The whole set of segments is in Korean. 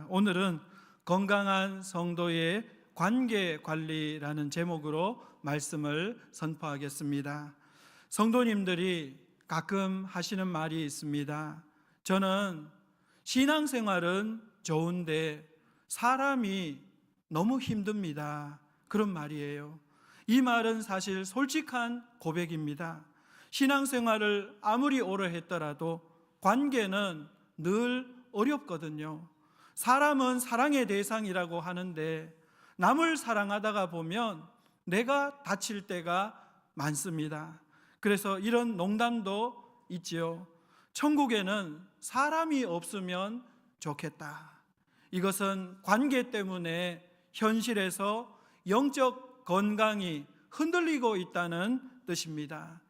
오늘은 건강한 성도의 관계 관리라는 제목으로 말씀을 선포하겠습니다. 성도님들이 가끔 하시는 말이 있습니다. 저는 신앙생활은 좋은데 사람이 너무 힘듭니다. 그런 말이에요. 이 말은 사실 솔직한 고백입니다. 신앙생활을 아무리 오래 했더라도 관계는 늘 어렵거든요. 사람은 사랑의 대상이라고 하는데 남을 사랑하다가 보면 내가 다칠 때가 많습니다. 그래서 이런 농담도 있지요. 천국에는 사람이 없으면 좋겠다. 이것은 관계 때문에 현실에서 영적 건강이 흔들리고 있다는 뜻입니다.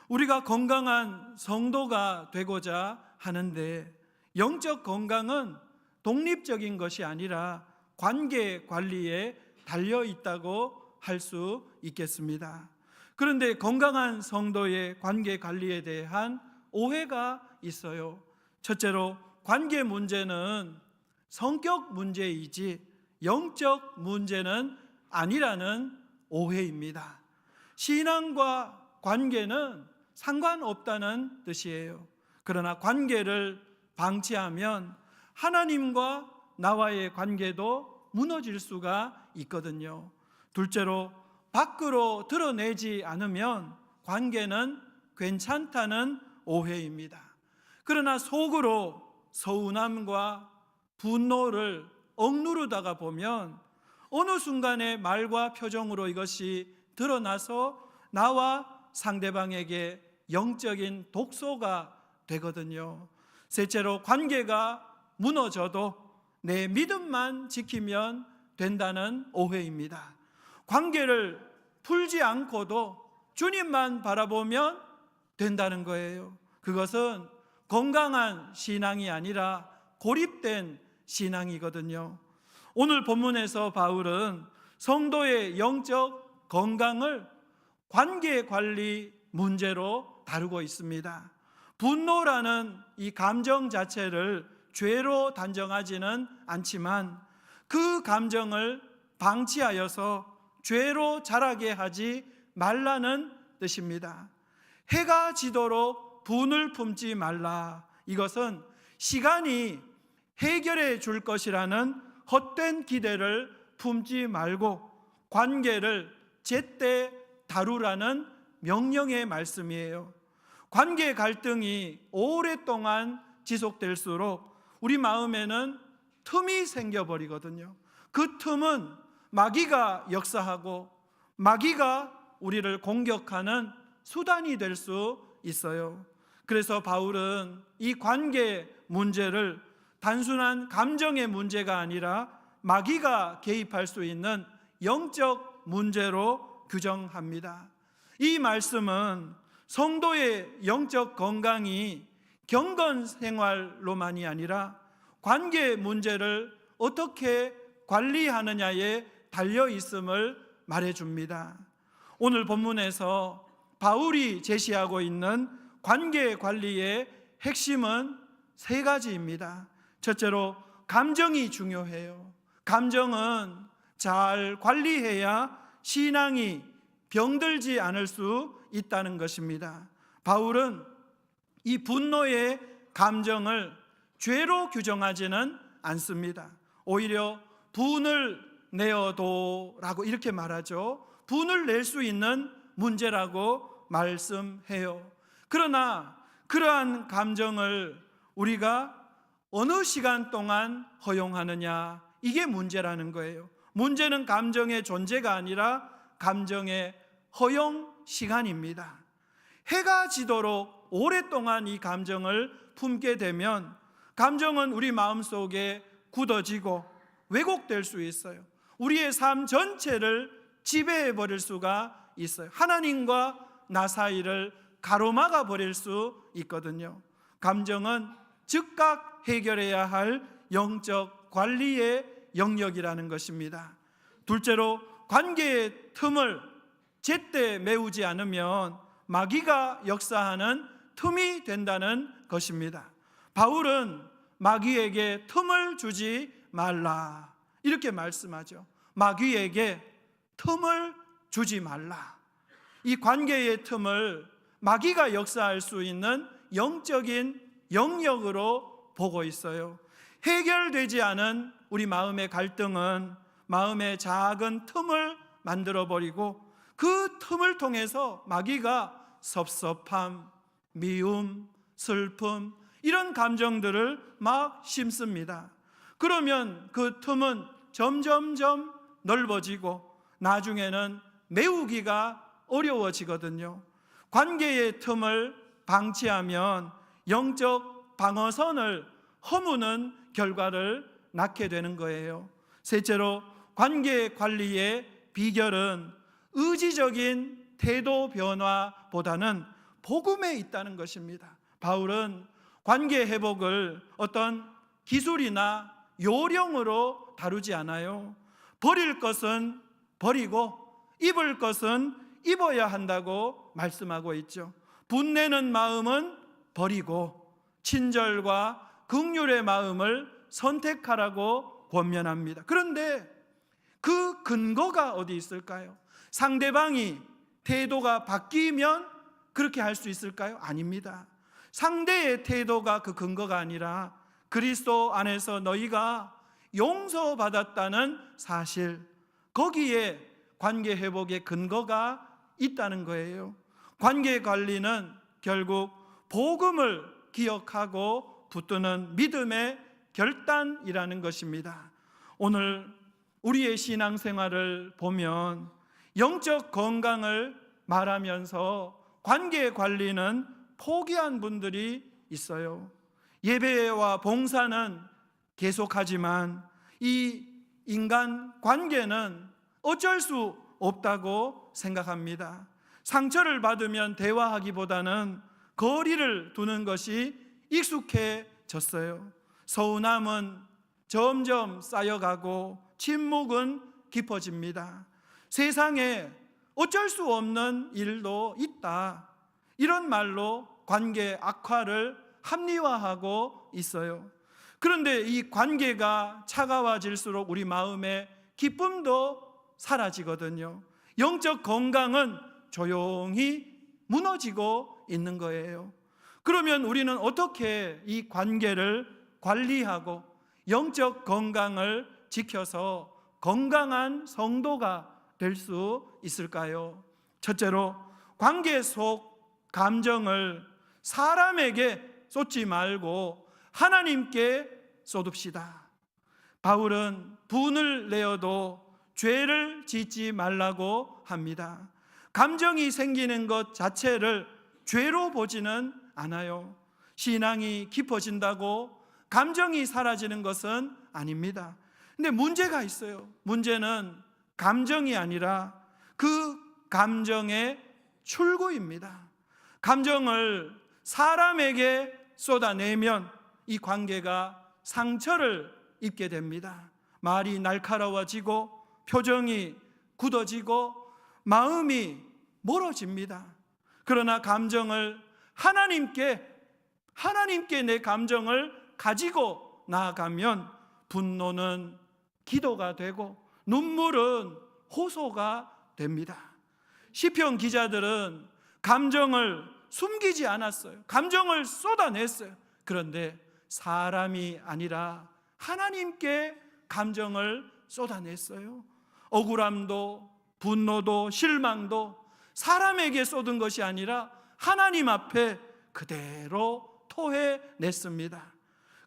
우리가 건강한 성도가 되고자 하는데 영적 건강은 독립적인 것이 아니라 관계 관리에 달려 있다고 할 수 있겠습니다. 그런데 건강한 성도의 관계 관리에 대한 오해가 있어요. 첫째로 관계 문제는 성격 문제이지 영적 문제는 아니라는 오해입니다. 신앙과 관계는 상관없다는 뜻이에요. 그러나 관계를 방치하면 하나님과 나와의 관계도 무너질 수가 있거든요. 둘째로 밖으로 드러내지 않으면 관계는 괜찮다는 오해입니다. 그러나 속으로 서운함과 분노를 억누르다가 보면 어느 순간에 말과 표정으로 이것이 드러나서 나와 상대방에게 영적인 독소가 되거든요. 셋째로 관계가 무너져도 내 믿음만 지키면 된다는 오해입니다. 관계를 풀지 않고도 주님만 바라보면 된다는 거예요. 그것은 건강한 신앙이 아니라 고립된 신앙이거든요. 오늘 본문에서 바울은 성도의 영적 건강을 관계 관리 문제로 다루고 있습니다. 분노라는 이 감정 자체를 죄로 단정하지는 않지만 그 감정을 방치하여서 죄로 자라게 하지 말라는 뜻입니다. 해가 지도록 분을 품지 말라. 이것은 시간이 해결해 줄 것이라는 헛된 기대를 품지 말고 관계를 제때 다루라는 명령의 말씀이에요. 관계 갈등이 오랫동안 지속될수록 우리 마음에는 틈이 생겨버리거든요. 그 틈은 마귀가 역사하고 마귀가 우리를 공격하는 수단이 될 수 있어요. 그래서 바울은 이 관계 문제를 단순한 감정의 문제가 아니라 마귀가 개입할 수 있는 영적 문제로 규정합니다. 이 말씀은 성도의 영적 건강이 경건 생활로만이 아니라 관계 문제를 어떻게 관리하느냐에 달려 있음을 말해줍니다. 오늘 본문에서 바울이 제시하고 있는 관계 관리의 핵심은 세 가지입니다. 첫째로 감정이 중요해요. 감정은 잘 관리해야 신앙이 병들지 않을 수 있다는 것입니다. 바울은 이 분노의 감정을 죄로 규정하지는 않습니다. 오히려 분을 내어도라고 이렇게 말하죠. 분을 낼 수 있는 문제라고 말씀해요. 그러나 그러한 감정을 우리가 어느 시간 동안 허용하느냐, 이게 문제라는 거예요. 문제는 감정의 존재가 아니라 감정의 허용 시간입니다. 해가 지도록 오랫동안 이 감정을 품게 되면 감정은 우리 마음속에 굳어지고 왜곡될 수 있어요. 우리의 삶 전체를 지배해 버릴 수가 있어요. 하나님과 나 사이를 가로막아 버릴 수 있거든요. 감정은 즉각 해결해야 할 영적 관리의 영역이라는 것입니다. 둘째로 관계의 틈을 제때 메우지 않으면 마귀가 역사하는 틈이 된다는 것입니다. 바울은 마귀에게 틈을 주지 말라. 이렇게 말씀하죠. 마귀에게 틈을 주지 말라. 이 관계의 틈을 마귀가 역사할 수 있는 영적인 영역으로 보고 있어요. 해결되지 않은 우리 마음의 갈등은 마음의 작은 틈을 만들어버리고 그 틈을 통해서 마귀가 섭섭함, 미움, 슬픔 이런 감정들을 막 심습니다. 그러면 그 틈은 점점점 넓어지고 나중에는 메우기가 어려워지거든요. 관계의 틈을 방치하면 영적 방어선을 허무는 결과를 낳게 되는 거예요. 셋째로 관계 관리의 비결은 의지적인 태도 변화보다는 복음에 있다는 것입니다. 바울은 관계 회복을 어떤 기술이나 요령으로 다루지 않아요. 버릴 것은 버리고 입을 것은 입어야 한다고 말씀하고 있죠. 분내는 마음은 버리고 친절과 긍휼의 마음을 선택하라고 권면합니다. 그런데 그 근거가 어디 있을까요? 상대방이 태도가 바뀌면 그렇게 할 수 있을까요? 아닙니다. 상대의 태도가 그 근거가 아니라 그리스도 안에서 너희가 용서받았다는 사실, 거기에 관계 회복의 근거가 있다는 거예요. 관계 관리는 결국 복음을 기억하고 붙드는 믿음의 결단이라는 것입니다. 오늘 우리의 신앙생활을 보면 영적 건강을 말하면서 관계 관리는 포기한 분들이 있어요. 예배와 봉사는 계속하지만 이 인간 관계는 어쩔 수 없다고 생각합니다. 상처를 받으면 대화하기보다는 거리를 두는 것이 익숙해졌어요. 서운함은 점점 쌓여가고 침묵은 깊어집니다. 세상에 어쩔 수 없는 일도 있다, 이런 말로 관계 악화를 합리화하고 있어요. 그런데 이 관계가 차가워질수록 우리 마음의 기쁨도 사라지거든요. 영적 건강은 조용히 무너지고 있는 거예요. 그러면 우리는 어떻게 이 관계를 관리하고 영적 건강을 지켜서 건강한 성도가 될 수 있을까요? 첫째로 관계 속 감정을 사람에게 쏟지 말고 하나님께 쏟읍시다. 바울은 분을 내어도 죄를 짓지 말라고 합니다. 감정이 생기는 것 자체를 죄로 보지는 않아요. 신앙이 깊어진다고 감정이 사라지는 것은 아닙니다. 근데 문제가 있어요. 문제는 감정이 아니라 그 감정의 출구입니다. 감정을 사람에게 쏟아내면 이 관계가 상처를 입게 됩니다. 말이 날카로워지고 표정이 굳어지고 마음이 멀어집니다. 그러나 감정을 하나님께 내 감정을 가지고 나아가면 분노는 기도가 되고 눈물은 호소가 됩니다. 시편 기자들은 감정을 숨기지 않았어요. 감정을 쏟아냈어요. 그런데 사람이 아니라 하나님께 감정을 쏟아냈어요. 억울함도 분노도 실망도 사람에게 쏟은 것이 아니라 하나님 앞에 그대로 토해냈습니다.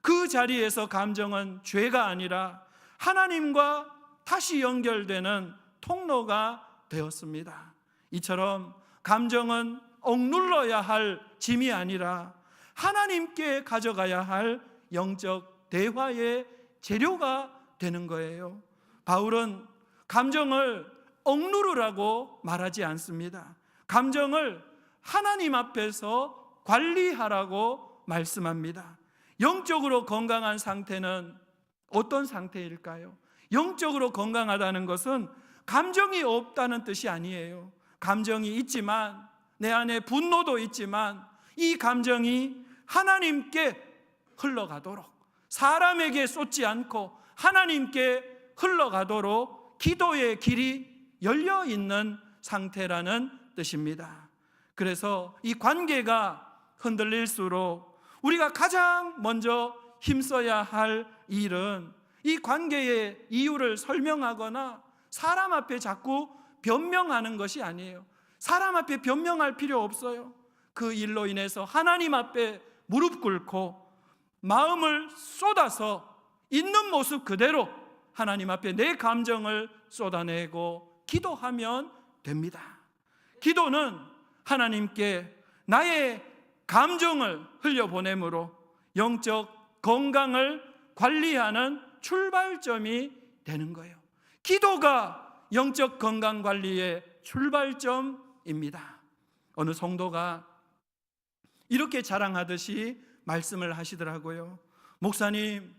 그 자리에서 감정은 죄가 아니라 하나님과 다시 연결되는 통로가 되었습니다. 이처럼 감정은 억눌러야 할 짐이 아니라 하나님께 가져가야 할 영적 대화의 재료가 되는 거예요. 바울은 감정을 억누르라고 말하지 않습니다. 감정을 하나님 앞에서 관리하라고 말씀합니다. 영적으로 건강한 상태는 어떤 상태일까요? 영적으로 건강하다는 것은 감정이 없다는 뜻이 아니에요. 감정이 있지만, 내 안에 분노도 있지만 이 감정이 하나님께 흘러가도록, 사람에게 쏟지 않고 하나님께 흘러가도록 기도의 길이 열려 있는 상태라는 뜻입니다. 그래서 이 관계가 흔들릴수록 우리가 가장 먼저 힘써야 할 일은 이 관계의 이유를 설명하거나 사람 앞에 자꾸 변명하는 것이 아니에요. 사람 앞에 변명할 필요 없어요. 그 일로 인해서 하나님 앞에 무릎 꿇고 마음을 쏟아서 있는 모습 그대로 하나님 앞에 내 감정을 쏟아내고 기도하면 됩니다. 기도는 하나님께 나의 감정을 흘려보내므로 영적 건강을 관리하는 출발점이 되는 거예요. 기도가 영적 건강 관리의 출발점입니다. 어느 성도가 이렇게 자랑하듯이 말씀을 하시더라고요. 목사님,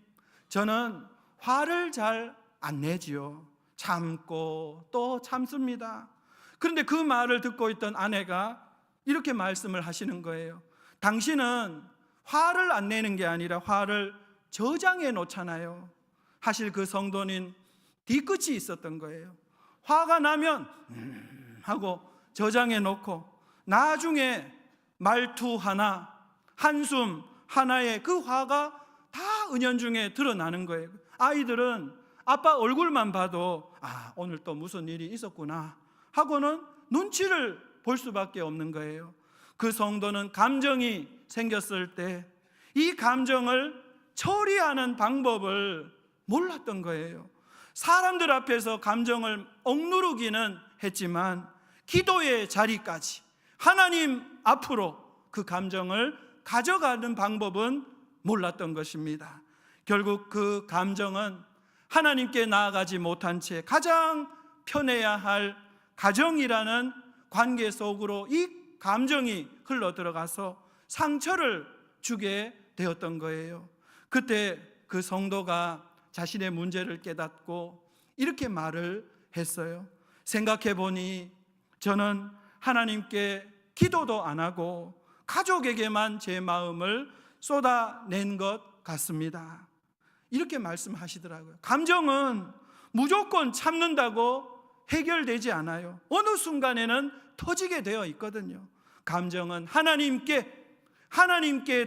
저는 화를 잘 안 내지요. 참고 또 참습니다. 그런데 그 말을 듣고 있던 아내가 이렇게 말씀을 하시는 거예요. 당신은 화를 안 내는 게 아니라 화를 저장해 놓잖아요. 사실 그 성도는 뒤끝이 있었던 거예요. 화가 나면 하고 저장해 놓고 나중에 말투 하나, 한숨 하나에 그 화가 다 은연중에 드러나는 거예요. 아이들은 아빠 얼굴만 봐도 오늘 또 무슨 일이 있었구나 하고는 눈치를 볼 수밖에 없는 거예요. 그 성도는 감정이 생겼을 때 이 감정을 처리하는 방법을 몰랐던 거예요. 사람들 앞에서 감정을 억누르기는 했지만 기도의 자리까지 하나님 앞으로 그 감정을 가져가는 방법은 몰랐던 것입니다. 결국 그 감정은 하나님께 나아가지 못한 채 가장 편해야 할 가정이라는 관계 속으로 이 감정이 흘러 들어가서 상처를 주게 되었던 거예요. 그때 그 성도가 자신의 문제를 깨닫고 이렇게 말을 했어요. 생각해 보니 저는 하나님께 기도도 안 하고 가족에게만 제 마음을 쏟아낸 것 같습니다. 이렇게 말씀하시더라고요. 감정은 무조건 참는다고 해결되지 않아요. 어느 순간에는 터지게 되어 있거든요. 감정은 하나님께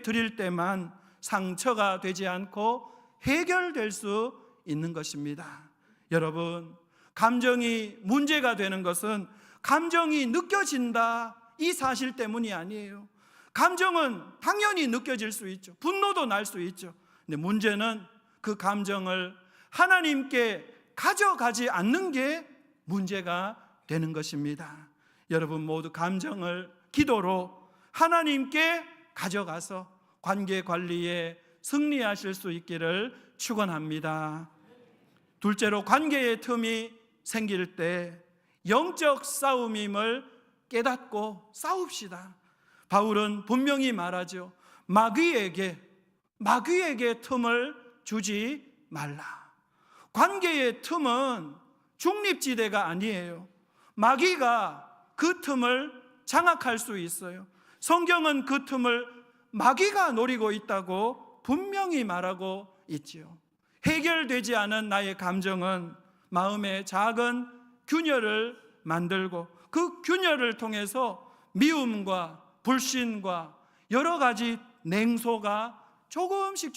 드릴 때만 상처가 되지 않고 해결될 수 있는 것입니다. 여러분, 감정이 문제가 되는 것은 감정이 느껴진다 이 사실 때문이 아니에요. 감정은 당연히 느껴질 수 있죠. 분노도 날 수 있죠. 근데 문제는 그 감정을 하나님께 가져가지 않는 게 문제가 되는 것입니다. 여러분 모두 감정을 기도로 하나님께 가져가서 관계 관리에 승리하실 수 있기를 축원합니다. 둘째로, 관계의 틈이 생길 때 영적 싸움임을 깨닫고 싸웁시다. 바울은 분명히 말하죠. 마귀에게 틈을 주지 말라. 관계의 틈은 중립지대가 아니에요. 마귀가 그 틈을 장악할 수 있어요. 성경은 그 틈을 마귀가 노리고 있다고 분명히 말하고 있지요. 해결되지 않은 나의 감정은 마음에 작은 균열을 만들고 그 균열을 통해서 미움과 불신과 여러 가지 냉소가 조금씩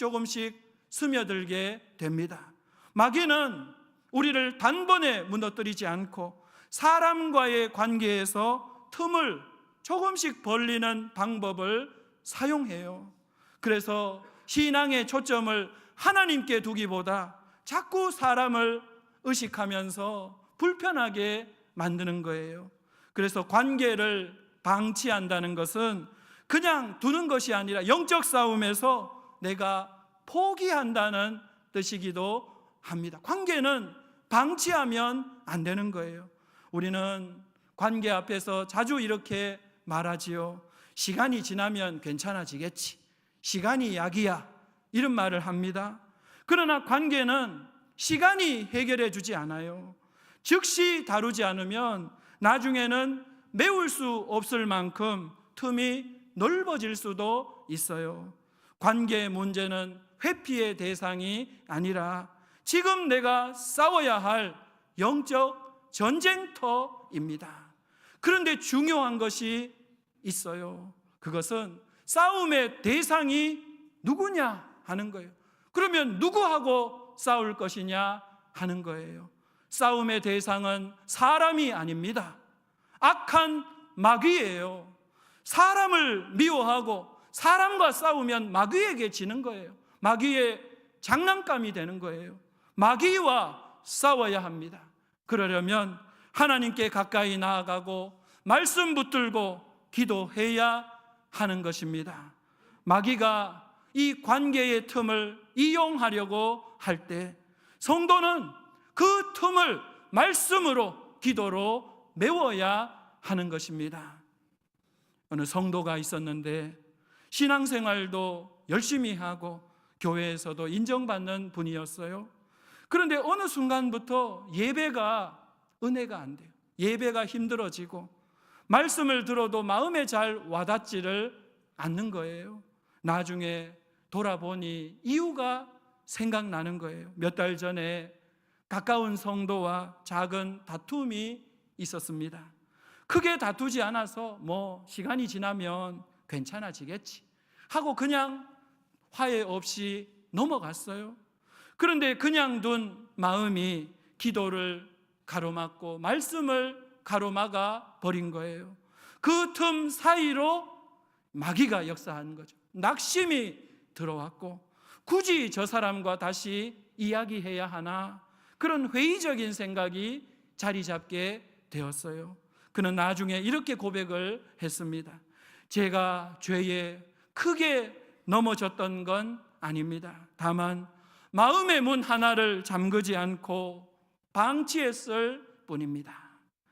스며들게 됩니다. 마귀는 우리를 단번에 무너뜨리지 않고 사람과의 관계에서 틈을 조금씩 벌리는 방법을 사용해요. 그래서 신앙의 초점을 하나님께 두기보다 자꾸 사람을 의식하면서 불편하게 만드는 거예요. 그래서 관계를 방치한다는 것은 그냥 두는 것이 아니라 영적 싸움에서 내가 포기한다는 뜻이기도 합니다. 관계는 방치하면 안 되는 거예요. 우리는 관계 앞에서 자주 이렇게 말하지요. 시간이 지나면 괜찮아지겠지. 시간이 약이야. 이런 말을 합니다. 그러나 관계는 시간이 해결해 주지 않아요. 즉시 다루지 않으면 나중에는 메울 수 없을 만큼 틈이 넓어질 수도 있어요. 관계의 문제는 회피의 대상이 아니라 지금 내가 싸워야 할 영적 전쟁터입니다. 그런데 중요한 것이 있어요. 그것은 싸움의 대상이 누구냐 하는 거예요. 그러면 누구하고 싸울 것이냐 하는 거예요. 싸움의 대상은 사람이 아닙니다. 악한 마귀예요. 사람을 미워하고 사람과 싸우면 마귀에게 지는 거예요. 마귀의 장난감이 되는 거예요. 마귀와 싸워야 합니다. 그러려면 하나님께 가까이 나아가고 말씀 붙들고 기도해야 하는 것입니다. 마귀가 이 관계의 틈을 이용하려고 할 때 성도는 그 틈을 말씀으로 기도로 메워야 하는 것입니다. 어느 성도가 있었는데 신앙생활도 열심히 하고 교회에서도 인정받는 분이었어요. 그런데 어느 순간부터 예배가 은혜가 안 돼요. 예배가 힘들어지고 말씀을 들어도 마음에 잘 와닿지를 않는 거예요. 나중에 돌아보니 이유가 생각나는 거예요. 몇 달 전에 가까운 성도와 작은 다툼이 있었습니다. 크게 다투지 않아서 시간이 지나면 괜찮아지겠지 하고 그냥 화해 없이 넘어갔어요. 그런데 그냥 둔 마음이 기도를 가로막고 말씀을 가로막아 버린 거예요. 그 틈 사이로 마귀가 역사한 거죠. 낙심이 들어왔고 굳이 저 사람과 다시 이야기해야 하나 그런 회의적인 생각이 자리 잡게 되었어요. 그는 나중에 이렇게 고백을 했습니다. 제가 죄에 크게 넘어졌던 건 아닙니다. 다만 마음의 문 하나를 잠그지 않고 방치했을 뿐입니다.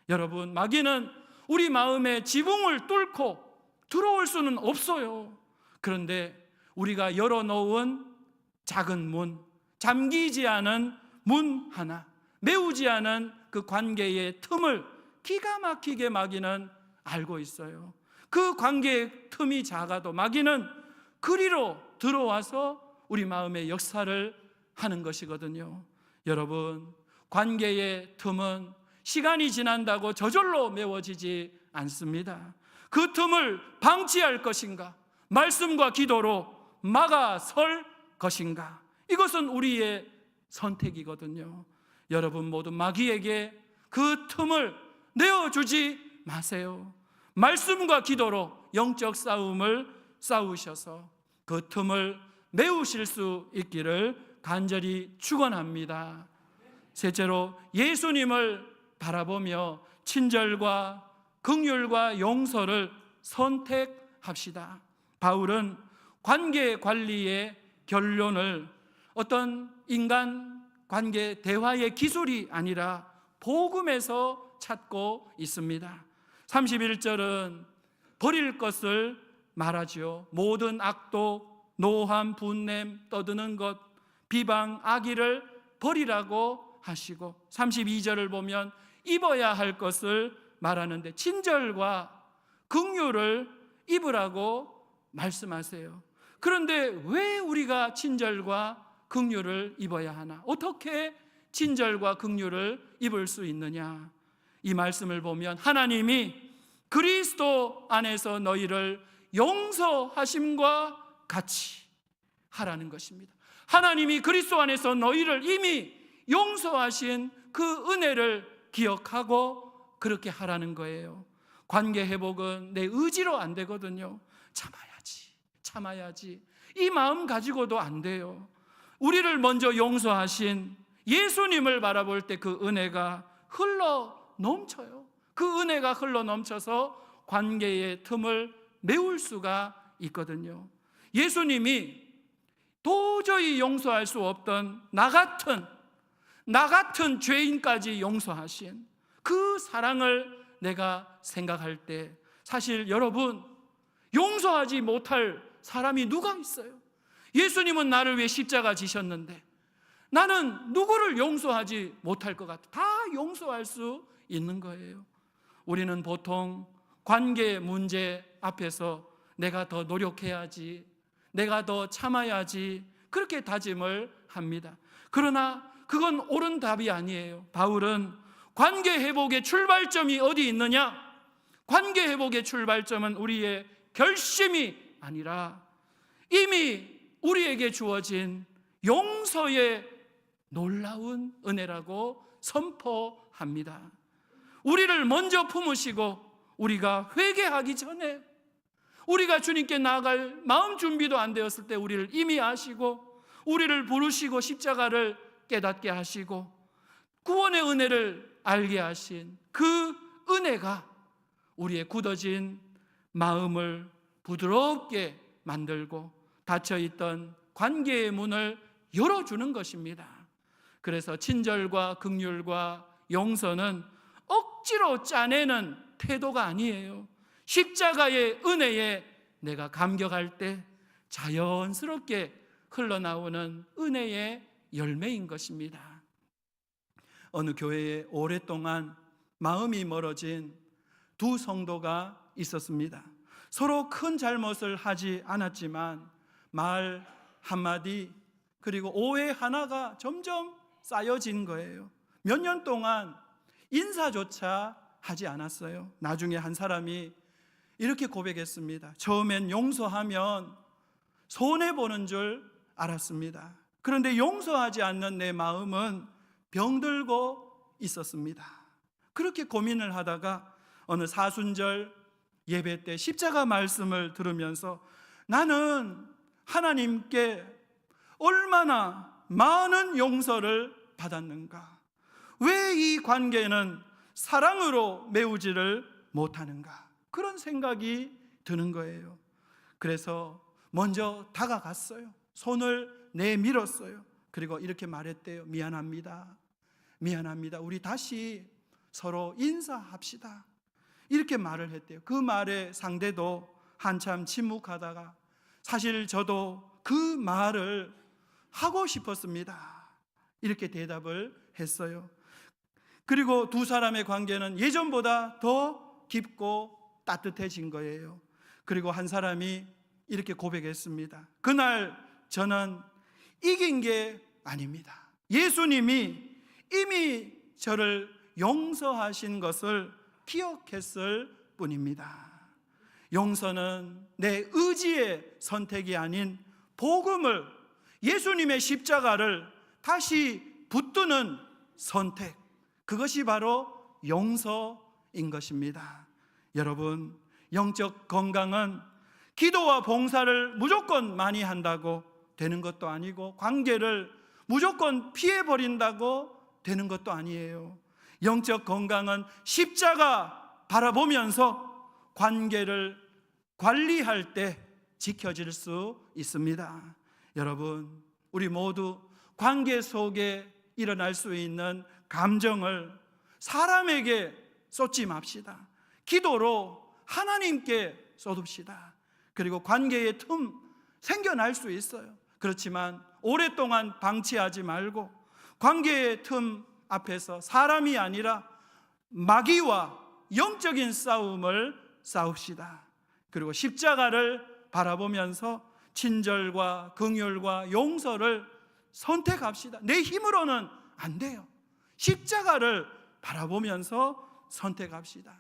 여러분, 마귀는 우리 마음의 지붕을 뚫고 들어올 수는 없어요. 그런데 우리가 열어놓은 작은 문, 잠기지 않은 문 하나, 메우지 않은 그 관계의 틈을 기가 막히게 마귀는 알고 있어요. 그 관계의 틈이 작아도 마귀는 그리로 들어와서 우리 마음의 역사를 하는 것이거든요. 여러분, 관계의 틈은 시간이 지난다고 저절로 메워지지 않습니다. 그 틈을 방치할 것인가? 말씀과 기도로 막아설 것인가? 이것은 우리의 선택이거든요. 여러분 모두 마귀에게 그 틈을 내어주지 마세요. 말씀과 기도로 영적 싸움을 싸우셔서 그 틈을 메우실 수 있기를 간절히 축원합니다. 셋째로, 예수님을 바라보며 친절과 긍휼과 용서를 선택합시다. 바울은 관계 관리의 결론을 어떤 인간 관계 대화의 기술이 아니라 복음에서 찾고 있습니다. 31절은 버릴 것을 말하죠. 모든 악독, 노함, 분냄, 떠드는 것, 비방, 악의를 버리라고 하시고 32절을 보면 입어야 할 것을 말하는데 친절과 긍휼을 입으라고 말씀하세요. 그런데 왜 우리가 친절과 긍휼을 입어야 하나? 어떻게 친절과 긍휼을 입을 수 있느냐? 이 말씀을 보면 하나님이 그리스도 안에서 너희를 용서하심과 같이 하라는 것입니다. 하나님이 그리스도 안에서 너희를 이미 용서하신 그 은혜를 기억하고 그렇게 하라는 거예요. 관계 회복은 내 의지로 안 되거든요. 참아야지. 이 마음 가지고도 안 돼요. 우리를 먼저 용서하신 예수님을 바라볼 때 그 은혜가 흘러 넘쳐요. 그 은혜가 흘러 넘쳐서 관계의 틈을 메울 수가 있거든요. 예수님이 도저히 용서할 수 없던 나 같은 죄인까지 용서하신 그 사랑을 내가 생각할 때 사실 여러분, 용서하지 못할 사람이 누가 있어요? 예수님은 나를 위해 십자가 지셨는데 나는 누구를 용서하지 못할 것 같아? 다 용서할 수 있는 거예요. 우리는 보통 관계 문제 앞에서 내가 더 노력해야지, 내가 더 참아야지, 그렇게 다짐을 합니다. 그러나 그건 옳은 답이 아니에요. 바울은 관계 회복의 출발점이 어디 있느냐? 관계 회복의 출발점은 우리의 결심이 아니라 이미 우리에게 주어진 용서의 놀라운 은혜라고 선포합니다. 우리를 먼저 품으시고 우리가 회개하기 전에, 우리가 주님께 나아갈 마음 준비도 안 되었을 때 우리를 이미 아시고, 우리를 부르시고 십자가를 깨닫게 하시고 구원의 은혜를 알게 하신 그 은혜가 우리의 굳어진 마음을 부드럽게 만들고 닫혀있던 관계의 문을 열어주는 것입니다. 그래서 친절과 긍휼과 용서는 억지로 짜내는 태도가 아니에요. 십자가의 은혜에 내가 감격할 때 자연스럽게 흘러나오는 은혜의 열매인 것입니다. 어느 교회에 오랫동안 마음이 멀어진 두 성도가 있었습니다. 서로 큰 잘못을 하지 않았지만 말 한마디 그리고 오해 하나가 점점 쌓여진 거예요. 몇 년 동안 인사조차 하지 않았어요. 나중에 한 사람이 이렇게 고백했습니다. 처음엔 용서하면 손해보는 줄 알았습니다. 그런데 용서하지 않는 내 마음은 병들고 있었습니다. 그렇게 고민을 하다가 어느 사순절 예배 때 십자가 말씀을 들으면서 나는 하나님께 얼마나 많은 용서를 받았는가, 왜 이 관계는 사랑으로 메우지를 못하는가, 그런 생각이 드는 거예요. 그래서 먼저 다가갔어요. 손을 내밀었어요. 그리고 이렇게 말했대요. 미안합니다. 미안합니다. 우리 다시 서로 인사합시다. 이렇게 말을 했대요. 그 말에 상대도 한참 침묵하다가 사실 저도 그 말을 하고 싶었습니다. 이렇게 대답을 했어요. 그리고 두 사람의 관계는 예전보다 더 깊고 따뜻해진 거예요. 그리고 한 사람이 이렇게 고백했습니다. 그날 저는 이긴 게 아닙니다. 예수님이 이미 저를 용서하신 것을 기억했을 뿐입니다. 용서는 내 의지의 선택이 아닌 복음을, 예수님의 십자가를 다시 붙드는 선택, 그것이 바로 용서인 것입니다. 여러분, 영적 건강은 기도와 봉사를 무조건 많이 한다고 되는 것도 아니고 관계를 무조건 피해버린다고 되는 것도 아니에요. 영적 건강은 십자가 바라보면서 관계를 관리할 때 지켜질 수 있습니다. 여러분, 우리 모두 관계 속에 일어날 수 있는 감정을 사람에게 쏟지 맙시다. 기도로 하나님께 쏟읍시다. 그리고 관계의 틈 생겨날 수 있어요. 그렇지만 오랫동안 방치하지 말고 관계의 틈 앞에서 사람이 아니라 마귀와 영적인 싸움을 싸웁시다. 그리고 십자가를 바라보면서 친절과 긍휼과 용서를 선택합시다. 내 힘으로는 안 돼요. 십자가를 바라보면서 선택합시다.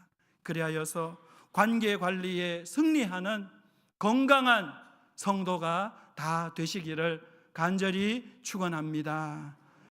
그리하여서 관계 관리에 승리하는 건강한 성도가 다 되시기를 간절히 축원합니다.